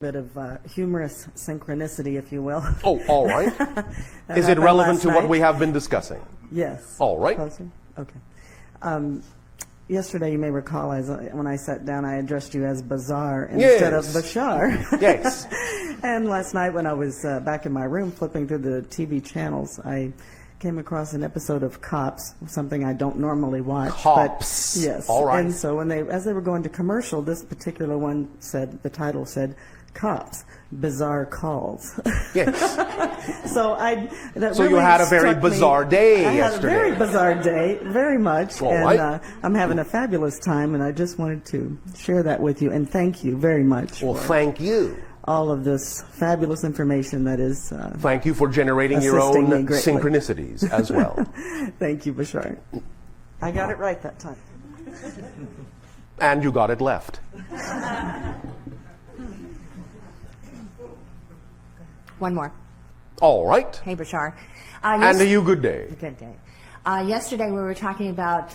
Bit of humorous synchronicity, if you will. Oh, all right. Is it relevant to what we have been discussing? Yes. All right. Closer? Okay. Yesterday, you may recall, when I sat down, I addressed you as Bizarre instead of Bashar. Yes. And last night, when I was back in my room flipping through the TV channels, I came across an episode of Cops, something I don't normally watch. Cops. But, yes. All right. And so as they were going to commercial, this particular one said, the title said, Cops, Bizarre Calls. Yes. So So you had a very bizarre day yesterday. I had a very bizarre day, very much. All and right. I'm having a fabulous time, and I just wanted to share that with you. And thank you very much. Well, for thank you. all of this fabulous information that is Thank you for generating your own assisting me greatly. synchronicities as well. Thank you, Bashar. I got it right that time. And you got it left. One more. All right. Hey, Bashar. And to you, good day. Good day. Yesterday we were talking about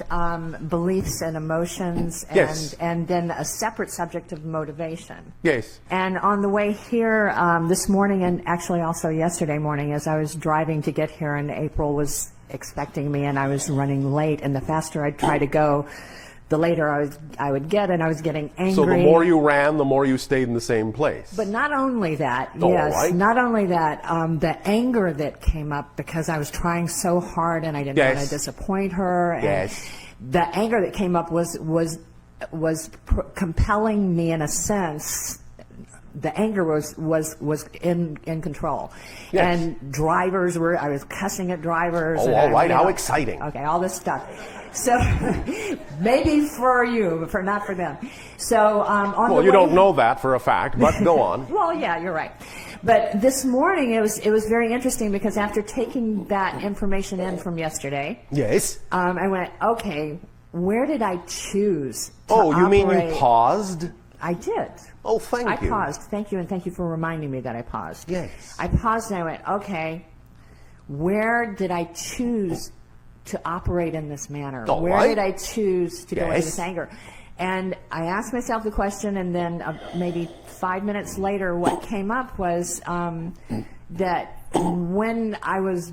beliefs and emotions, and, Yes. and then a separate subject of motivation. Yes. And on the way here this morning, and actually also yesterday morning, as I was driving to get here, and April was expecting me, and I was running late, and the faster I'd try to go, the later I would get, and I was getting angry. So the more you ran, the more you stayed in the same place. But not only that, All yes, right. not only that, the anger that came up because I was trying so hard and I didn't Yes. want to disappoint her. And Yes. the anger that came up was compelling me in a sense. The anger was in control. Yes. And drivers I was cussing at drivers. Oh, and all right. you know, How exciting. Okay, all this stuff. So maybe for you, but not for them. So on the Well, you way, don't know that for a fact, but go on. Well, yeah, you're right. But this morning it was very interesting because after taking that information in from yesterday, Yes. I went, okay, where did I choose to Oh, you mean you operate? paused? I did. Oh, thank I you. paused. Thank you, and thank you for reminding me that I paused. Yes. I paused and I went, okay, where did I choose to operate in this manner? All Where right. did I choose to go into Yes. this anger? And I asked myself the question, and then maybe 5 minutes later, what came up was that when I was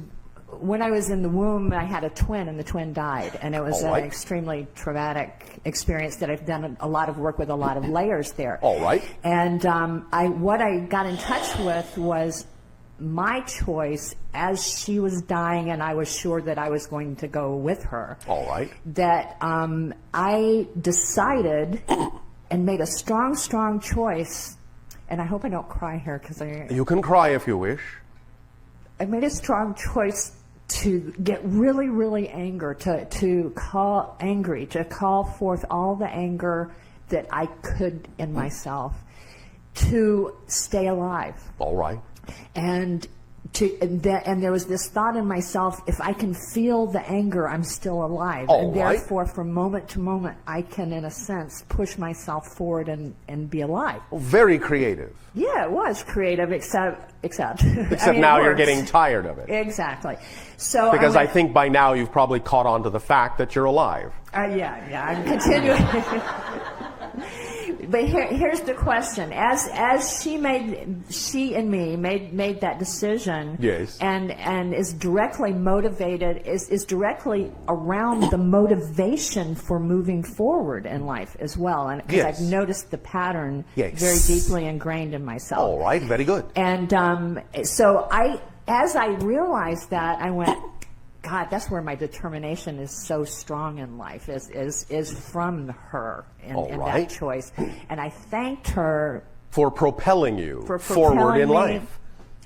in the womb, I had a twin, and the twin died, and it was All right. an extremely traumatic experience that I've done a lot of work with, a lot of layers there. All right. And what I got in touch with was my choice as she was dying, and I was sure that I was going to go with her. All right. That I decided and made a strong choice, and I hope I don't cry here because You can cry if you wish. I made a strong choice to get really angry, to call forth all the anger that I could in myself to stay alive. All right. And there was this thought in myself: if I can feel the anger, I'm still alive. All and right. therefore, from moment to moment, I can, in a sense, push myself forward and be alive. Very creative. Yeah, it was creative, except Except I mean, now it you're works. getting tired of it. Exactly. So Because I went, think by now you've probably caught on to the fact that you're alive. yeah, I'm continuing. But here's the question: as she and me made that decision, Yes. and is directly motivated, is directly around the motivation for moving forward in life as well, and because Yes. I've noticed the pattern Yes. very deeply ingrained in myself. All right. Very good. And so as I realized that, I went, God, that's where my determination is so strong in life, is from her in right. that choice. And I thanked her For propelling you for forward propelling in me life.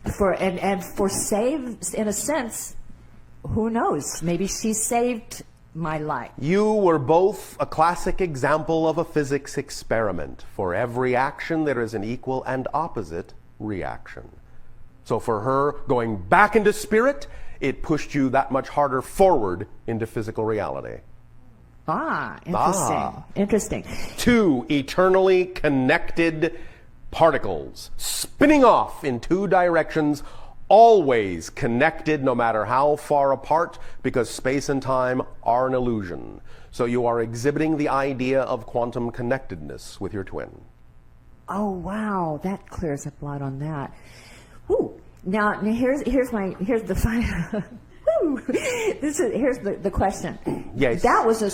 and for in a sense, who knows? Maybe she saved my life. You were both a classic example of a physics experiment. For every action, there is an equal and opposite reaction. So for her, going back into spirit, it pushed you that much harder forward into physical reality. Interesting. Interesting. Two eternally connected particles spinning off in two directions, always connected no matter how far apart, because space and time are an illusion. So you are exhibiting the idea of quantum connectedness with your twin. Oh, wow, that clears up a lot on that. Woo. Now here's the final. Here's the question. Yes. That was a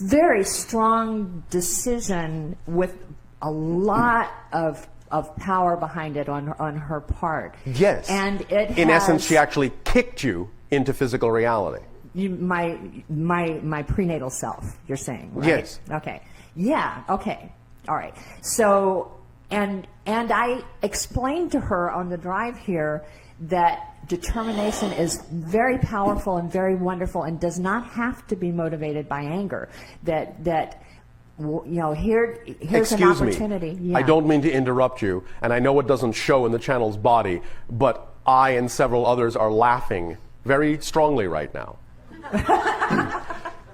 very strong decision with a lot of power behind it on her part. Yes. And it in has, essence, she actually kicked you into physical reality. My prenatal self, you're saying, right? Yes. Okay. Yeah. Okay. All right. So, and I explained to her on the drive here that determination is very powerful and very wonderful and does not have to be motivated by anger. That you know, here's Excuse an opportunity. me. Yeah. I don't mean to interrupt you, and I know it doesn't show in the channel's body, but I and several others are laughing very strongly right now.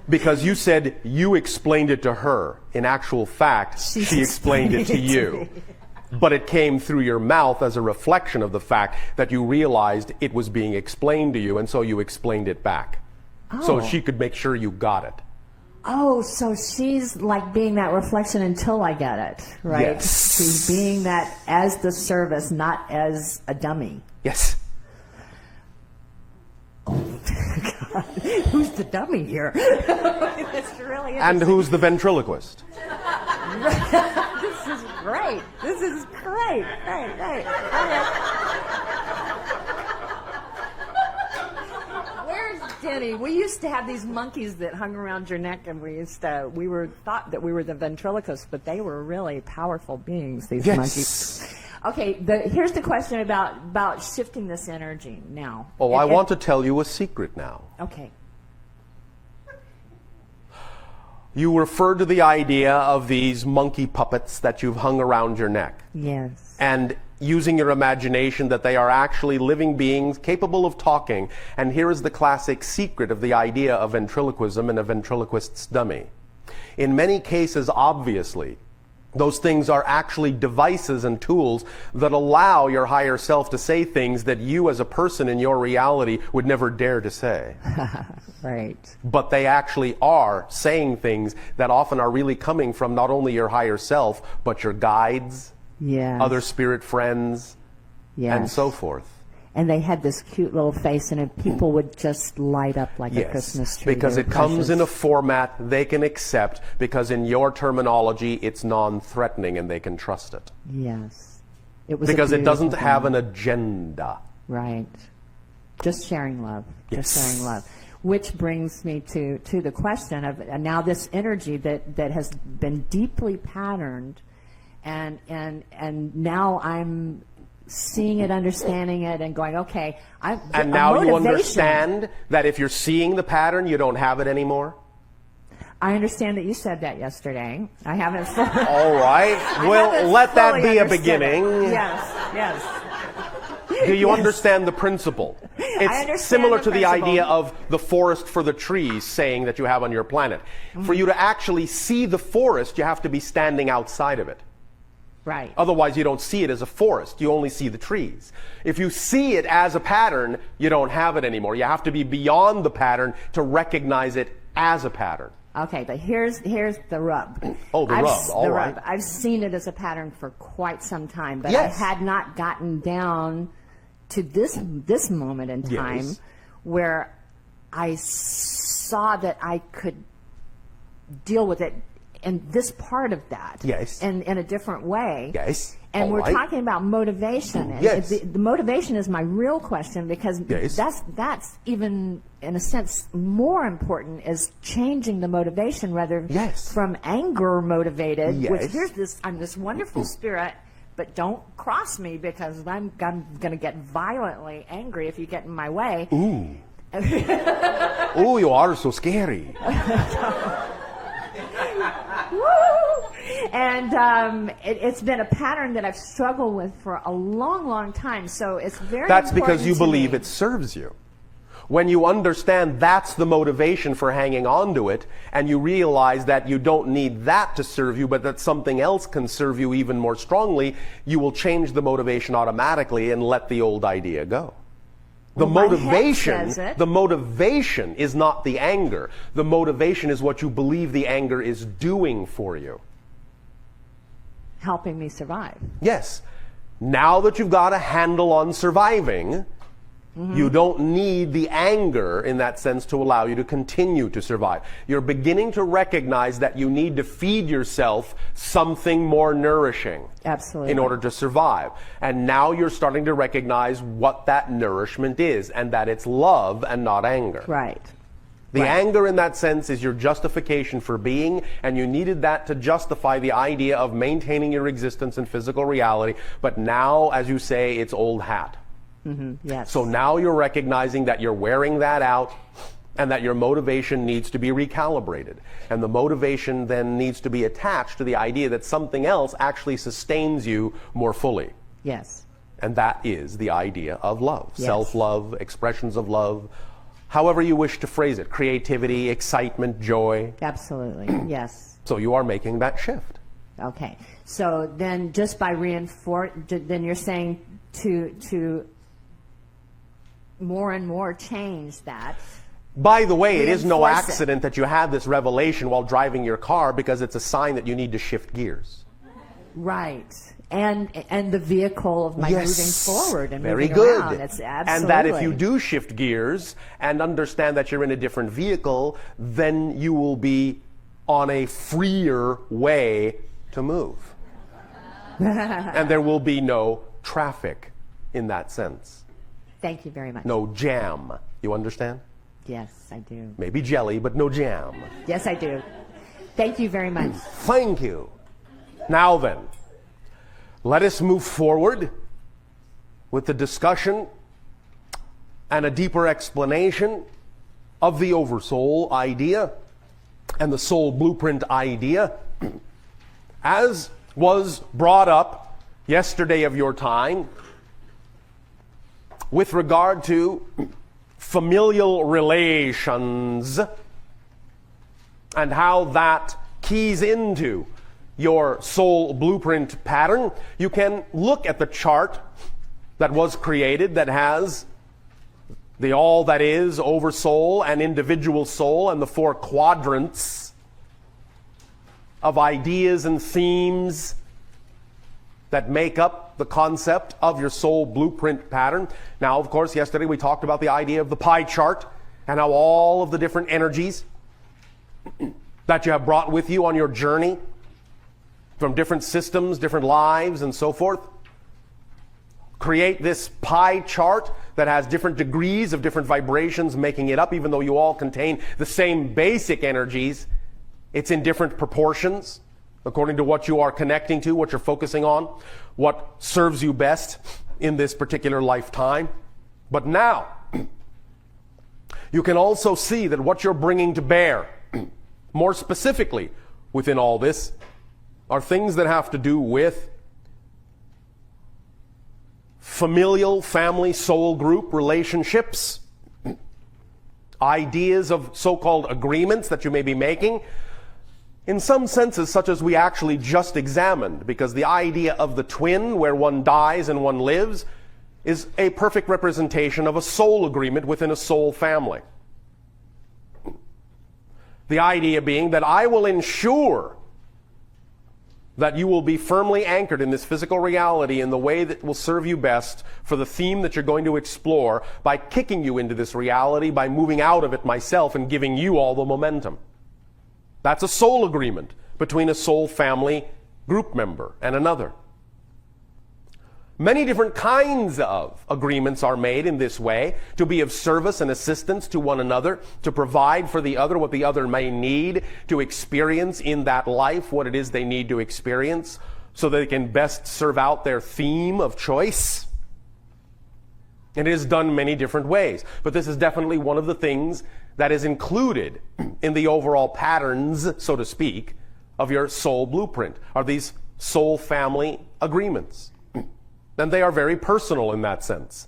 Because you said you explained it to her. In actual fact, she explained it to you. But it came through your mouth as a reflection of the fact that you realized it was being explained to you, and so you explained it back. So she could make sure you got it. Oh, so she's like being that reflection until I get it, right? Yes. She's being that as the service, not as a dummy. Yes. God, who's the dummy here? That's really And who's the ventriloquist? This is great. This is great. Right. Where's Denny? We used to have these monkeys that hung around your neck, and we thought that we were the ventriloquists, but they were really powerful beings. These monkeys. Okay, here's the question about shifting this energy now. Oh, I want to tell you a secret now. Okay. You referred to the idea of these monkey puppets that you've hung around your neck. Yes. And using your imagination that they are actually living beings capable of talking. And here is the classic secret of the idea of ventriloquism and a ventriloquist's dummy. In many cases, obviously, those things are actually devices and tools that allow your higher self to say things that you as a person in your reality would never dare to say. Right. But they actually are saying things that often are really coming from not only your higher self, but your guides, other spirit friends, and so forth. And they had this cute little face, and people would just light up like a Christmas tree. Because it comes in a format they can accept, because in your terminology, it's non-threatening and they can trust it. Yes. It was because it doesn't have an agenda. Right. Just sharing love. Yes. Just sharing love. Which brings me to the question of now this energy that has been deeply patterned, and now I'm seeing it, understanding it, and going, okay. And now you understand that if you're seeing the pattern, you don't have it anymore? I understand that you said that yesterday. I haven't. All right. Well, let that be a beginning. Yes. Do you understand the principle? It's similar to the idea of the forest for the trees saying that you have on your planet. Mm-hmm. For you to actually see the forest, you have to be standing outside of it. Right. Otherwise, you don't see it as a forest. You only see the trees. If you see it as a pattern, you don't have it anymore. You have to be beyond the pattern to recognize it as a pattern. Okay, but here's the rub. Oh, the rub. All right. I've seen it as a pattern for quite some time, but yes. I had not gotten down to this moment in time where I saw that I could deal with it in this part of that, in a different way. Yes. And we're talking about motivation. And the motivation is my real question, because that's even, in a sense, more important, is changing the motivation rather from anger motivated, which I'm this wonderful spirit, but don't cross me because I'm going to get violently angry if you get in my way. Ooh. Ooh, you are so scary. And it's been a pattern that I've struggled with for a long, long time. So it's very That's because you believe me. it serves you. When you understand that's the motivation for hanging on to it, and you realize that you don't need that to serve you, but that something else can serve you even more strongly, you will change the motivation automatically and let the old idea go. The motivation is not the anger. The motivation is what you believe the anger is doing for you. helping me survive. Yes. Now that you've got a handle on surviving, you don't need the anger in that sense to allow you to continue to survive. You're beginning to recognize that you need to feed yourself something more nourishing. Absolutely. In order to survive. And now you're starting to recognize what that nourishment is, and that it's love and not anger. Right. The Right. anger in that sense is your justification for being, and you needed that to justify the idea of maintaining your existence in physical reality. But now, as you say, it's old hat. Yes. So now you're recognizing that you're wearing that out and that your motivation needs to be recalibrated. And the motivation then needs to be attached to the idea that something else actually sustains you more fully. Yes. And that is the idea of love. Yes. Self-love, expressions of love, however you wish to phrase it. Creativity, excitement, joy. Absolutely. Yes. So you are making that shift. Okay. So then just by then you're saying to more and more change that. By the way, it is no Reinforce it. accident that you had this revelation while driving your car, because it's a sign that you need to shift gears. Right. And the vehicle of my moving forward and very moving good. around. It's absolutely. And that if you do shift gears and understand that you're in a different vehicle, then you will be on a freer way to move. And there will be no traffic in that sense. Thank you very much. No jam. You understand? Yes, I do. Maybe jelly, but no jam. Yes, I do. Thank you very much. Thank you. Now then, let us move forward with the discussion and a deeper explanation of the oversoul idea and the soul blueprint idea, as was brought up yesterday of your time with regard to familial relations and how that keys into your soul blueprint pattern. You can look at the chart that was created that has the all that is, oversoul, and individual soul, and the 4 quadrants of ideas and themes that make up the concept of your soul blueprint pattern. Now, of course, yesterday we talked about the idea of the pie chart and how all of the different energies that you have brought with you on your journey from different systems, different lives, and so forth, create this pie chart that has different degrees of different vibrations making it up. Even though you all contain the same basic energies, it's in different proportions according to what you are connecting to, what you're focusing on, what serves you best in this particular lifetime. But now, you can also see that what you're bringing to bear, more specifically within all this, are things that have to do with familial, family, soul group relationships, ideas of so-called agreements that you may be making, in some senses such as we actually just examined, because the idea of the twin, where one dies and one lives, is a perfect representation of a soul agreement within a soul family. The idea being that I will ensure that you will be firmly anchored in this physical reality in the way that will serve you best for the theme that you're going to explore, by kicking you into this reality, by moving out of it myself and giving you all the momentum. That's a soul agreement between a soul family group member and another. Many different kinds of agreements are made in this way to be of service and assistance to one another, to provide for the other what the other may need to experience in that life, what it is they need to experience, so that they can best serve out their theme of choice. And it is done many different ways. But this is definitely one of the things that is included in the overall patterns, so to speak, of your soul blueprint, are these soul family agreements. And they are very personal in that sense,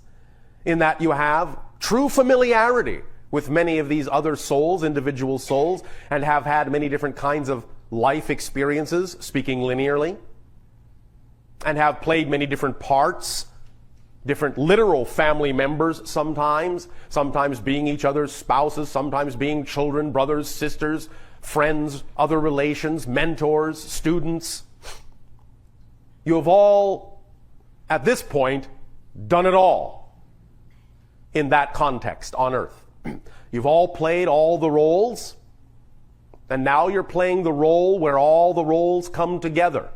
in that you have true familiarity with many of these other souls, individual souls, and have had many different kinds of life experiences, speaking linearly, and have played many different parts, different literal family members sometimes being each other's spouses, sometimes being children, brothers, sisters, friends, other relations, mentors, students. You have all, at this point, done it all in that context on earth. You've all played all the roles, and now you're playing the role where all the roles come together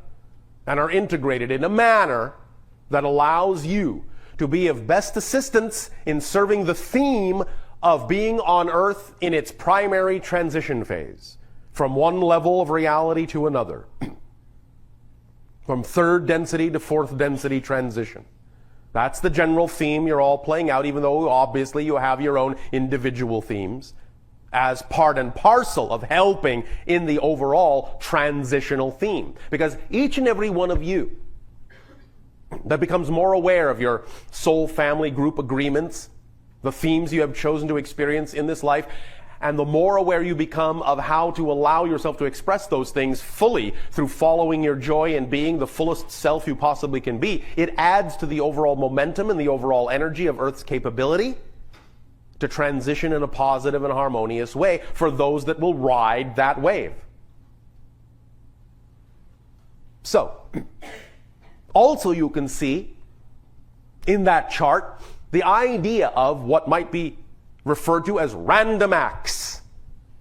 and are integrated in a manner that allows you to be of best assistance in serving the theme of being on earth in its primary transition phase, from one level of reality to another, from third density to fourth density transition. That's the general theme you're all playing out, even though obviously you have your own individual themes as part and parcel of helping in the overall transitional theme. Because each and every one of you that becomes more aware of your soul family group agreements, the themes you have chosen to experience in this life, and the more aware you become of how to allow yourself to express those things fully through following your joy and being the fullest self you possibly can be, it adds to the overall momentum and the overall energy of Earth's capability to transition in a positive and harmonious way for those that will ride that wave. So, also you can see in that chart the idea of what might be referred to as random acts.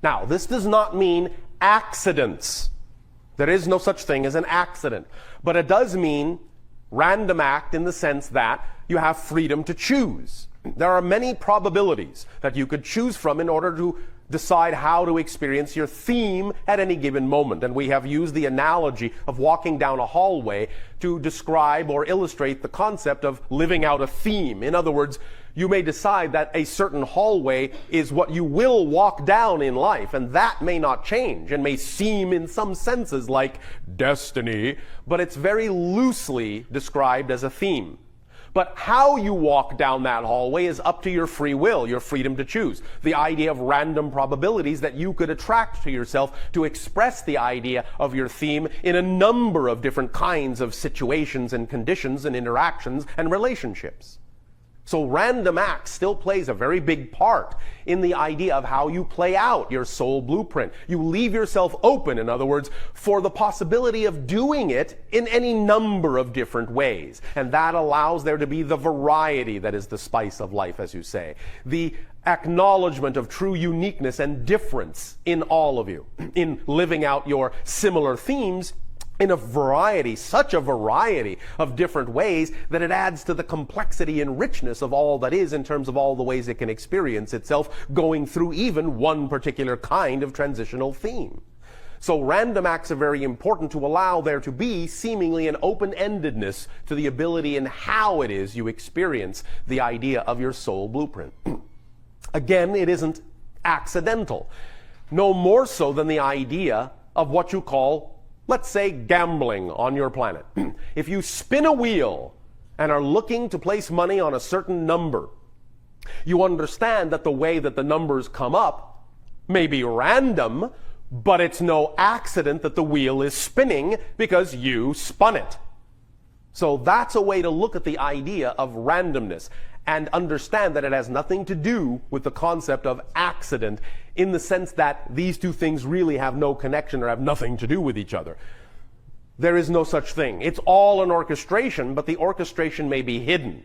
Now, this does not mean accidents. There is no such thing as an accident. But it does mean random act in the sense that you have freedom to choose. There are many probabilities that you could choose from in order to decide how to experience your theme at any given moment. And we have used the analogy of walking down a hallway to describe or illustrate the concept of living out a theme. In other words, you may decide that a certain hallway is what you will walk down in life, and that may not change and may seem in some senses like destiny, but it's very loosely described as a theme. But how you walk down that hallway is up to your free will, your freedom to choose. The idea of random probabilities that you could attract to yourself to express the idea of your theme in a number of different kinds of situations and conditions and interactions and relationships. So random acts still plays a very big part in the idea of how you play out your soul blueprint. You leave yourself open, in other words, for the possibility of doing it in any number of different ways. And that allows there to be the variety that is the spice of life, as you say. The acknowledgement of true uniqueness and difference in all of you, in living out your similar themes in a variety, such a variety of different ways that it adds to the complexity and richness of all that is in terms of all the ways it can experience itself going through even one particular kind of transitional theme. So random acts are very important to allow there to be seemingly an open-endedness to the ability and how it is you experience the idea of your soul blueprint. Again, it isn't accidental. No more so than the idea of what you call, let's say, gambling on your planet. If you spin a wheel and are looking to place money on a certain number, you understand that the way that the numbers come up may be random, but it's no accident that the wheel is spinning because you spun it. So that's a way to look at the idea of randomness and understand that it has nothing to do with the concept of accident in the sense that these two things really have no connection or have nothing to do with each other. There is no such thing. It's all an orchestration, but the orchestration may be hidden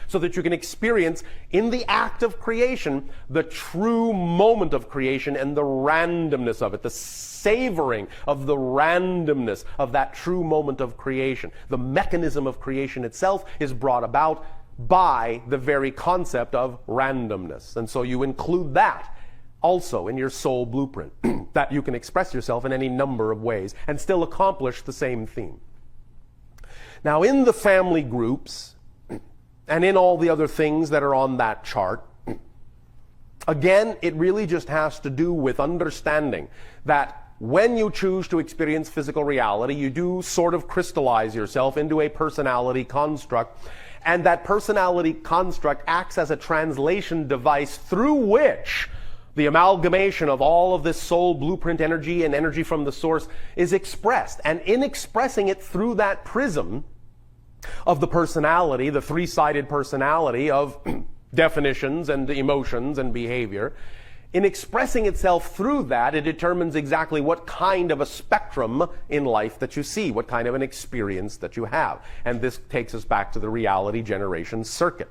so that you can experience in the act of creation the true moment of creation and the randomness of it, the savoring of the randomness of that true moment of creation. The mechanism of creation itself is brought about by the very concept of randomness. And so you include that also in your soul blueprint, that you can express yourself in any number of ways and still accomplish the same theme. Now, in the family groups and in all the other things that are on that chart, again, it really just has to do with understanding that when you choose to experience physical reality, you do sort of crystallize yourself into a personality construct. And that personality construct acts as a translation device through which the amalgamation of all of this soul blueprint energy and energy from the source is expressed. And in expressing it through that prism of the personality, the three-sided personality of definitions and emotions and behavior, in expressing itself through that, it determines exactly what kind of a spectrum in life that you see, what kind of an experience that you have. And this takes us back to the reality generation circuit.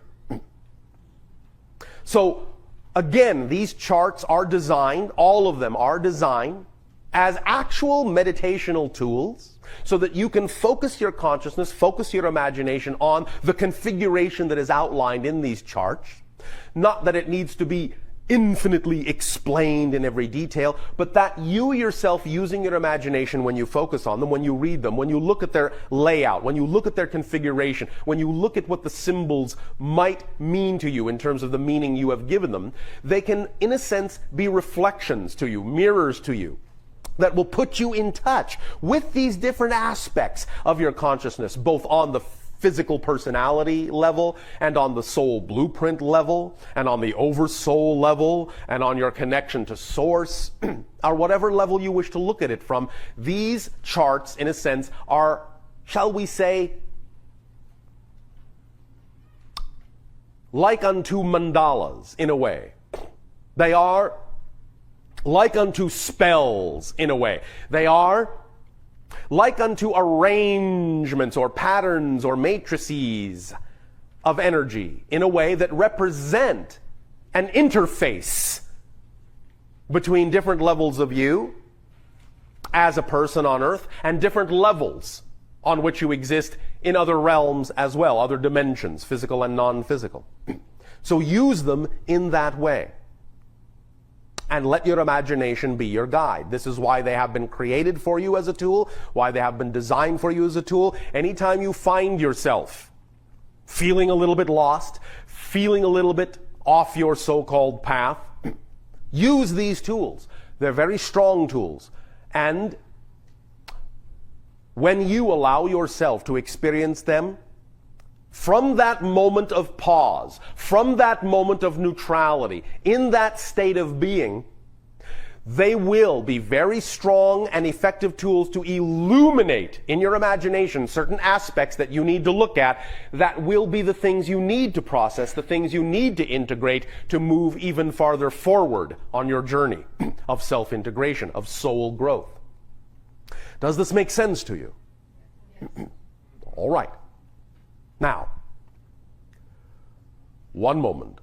So, again, these charts are designed, all of them are designed, as actual meditational tools so that you can focus your consciousness, focus your imagination on the configuration that is outlined in these charts. Not that it needs to be infinitely explained in every detail, but that you yourself, using your imagination when you focus on them, when you read them, when you look at their layout, when you look at their configuration, when you look at what the symbols might mean to you in terms of the meaning you have given them, they can, in a sense, be reflections to you, mirrors to you, that will put you in touch with these different aspects of your consciousness, both on the physical personality level and on the soul blueprint level and on the oversoul level and on your connection to source or whatever level you wish to look at it from. These charts, in a sense, are, shall we say, like unto mandalas in a way. They are like unto spells in a way. They are like unto arrangements or patterns or matrices of energy in a way that represent an interface between different levels of you as a person on earth and different levels on which you exist in other realms as well, other dimensions, physical and non-physical. So use them in that way. And let your imagination be your guide. This is why they have been created for you as a tool, why they have been designed for you as a tool. Anytime you find yourself feeling a little bit lost, feeling a little bit off your so-called path, use these tools. They're very strong tools. And when you allow yourself to experience them, from that moment of pause, from that moment of neutrality, in that state of being, they will be very strong and effective tools to illuminate in your imagination certain aspects that you need to look at that will be the things you need to process, the things you need to integrate to move even farther forward on your journey of self-integration, of soul growth. Does this make sense to you? All right. Now, one moment.